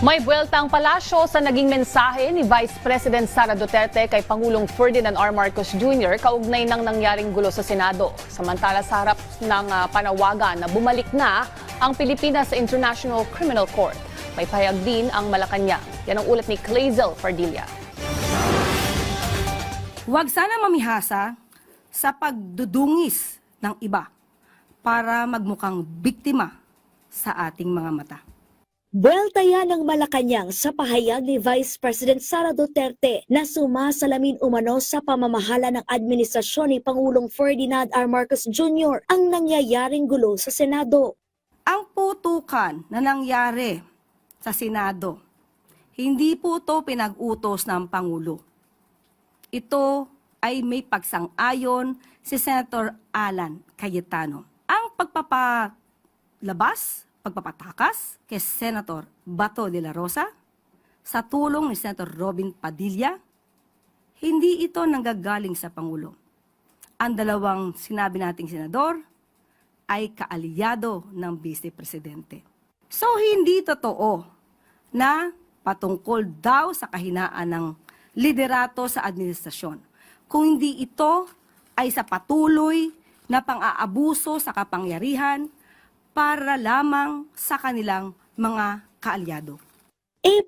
May buwelta ang palasyo sa naging mensahe ni Vice President Sara Duterte kay Pangulong Ferdinand R. Marcos Jr. kaugnay ng nangyaring gulo sa Senado. Samantala sa harap ng panawagan na bumalik na ang Pilipinas sa International Criminal Court. May pahayag din ang Malacanang. Yan ang ulat ni Clazel Fardilla. Huwag sana mamihasa sa pagdudungis ng iba para magmukhang biktima sa ating mga mata. Buwelta yan ng Malacanang sa pahayag ni Vice President Sara Duterte na sumasalamin umano sa pamamahala ng administrasyon ni Pangulong Ferdinand R. Marcos Jr. ang nangyayaring gulo sa Senado. Ang putukan na nangyari sa Senado, hindi po ito pinag-utos ng Pangulo. Ito ay may pagsang-ayon si Senator Alan Cayetano. Ang pagpapatakas kay Senator Bato de la Rosa sa tulong ni Senator Robin Padilla, hindi ito nanggagaling sa Pangulo. Ang dalawang sinabi nating senador ay kaalyado ng Vice Presidente. So hindi totoo na patungkol daw sa kahinaan ng liderato sa administrasyon, kung hindi ito ay sa patuloy na pang-aabuso sa kapangyarihan para lamang sa kanilang mga kaalyado.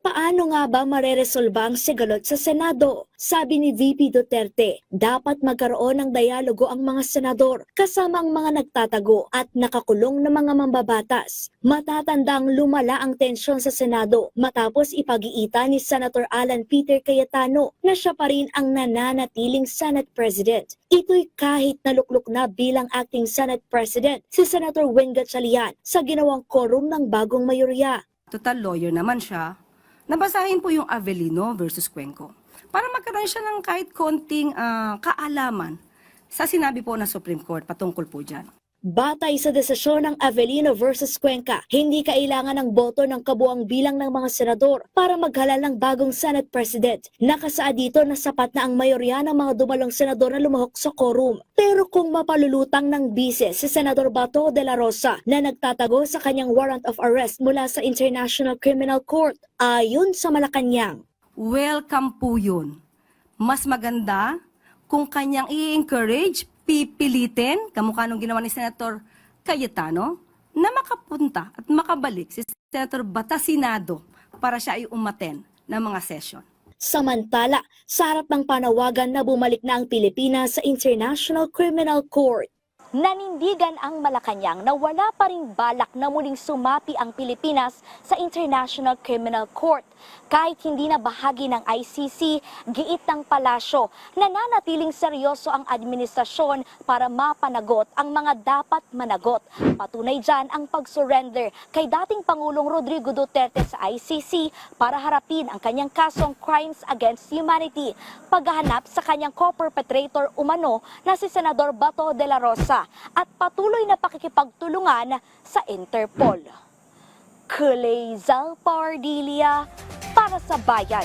Paano nga ba mareresolba ang sigalot sa Senado? Sabi ni VP Duterte, dapat magkaroon ng dialogo ang mga senador kasama ang mga nagtatago at nakakulong na mga mambabatas. Matatandang lumala ang tensyon sa Senado matapos ipag-iita ni Senator Alan Peter Cayetano na siya pa rin ang nananatiling Senate President. Ito'y kahit naluklok na bilang acting Senate President si Senator Win Gatchalian sa ginawang quorum ng bagong mayorya. Total lawyer naman siya. Nabasahin po yung Avellino versus Cuenco para magkaroon siya ng kahit konting kaalaman sa sinabi po ng Supreme Court patungkol po dyan. Batay sa desisyon ng Avellino versus Cuenca, hindi kailangan ng boto ng kabuang bilang ng mga senador para maghalal ng bagong Senate President. Nakasaad dito na sapat na ang mayorya ng mga dumalong senador na lumahok sa quorum. Pero kung mapalulutang ng bise si Senador Bato de la Rosa na nagtatago sa kanyang warrant of arrest mula sa International Criminal Court, ayon sa Malacanang, Welcome po yun. Mas maganda kung kanyang i-encourage, pipilitin, kamukha nung ginawa ni Senator Cayetano, na makapunta at makabalik si Senator Batasinado para siya ay umaten ng mga session. Samantala, sa harap ng panawagan na bumalik na ang Pilipinas sa International Criminal Court, nanindigan ang Malacanang na wala pa ring balak na muling sumapi ang Pilipinas sa International Criminal Court. Kahit hindi na bahagi ng ICC, giit ng palasyo, nananatiling seryoso ang administrasyon para mapanagot ang mga dapat managot. Patunay dyan ang pag-surrender kay dating Pangulong Rodrigo Duterte sa ICC para harapin ang kanyang kasong crimes against humanity, paghahanap sa kanyang co-perpetrator umano na si Senador Bato de la Rosa at patuloy na pakikipagtulungan sa Interpol. Clazel Fardilla para sa Bayan.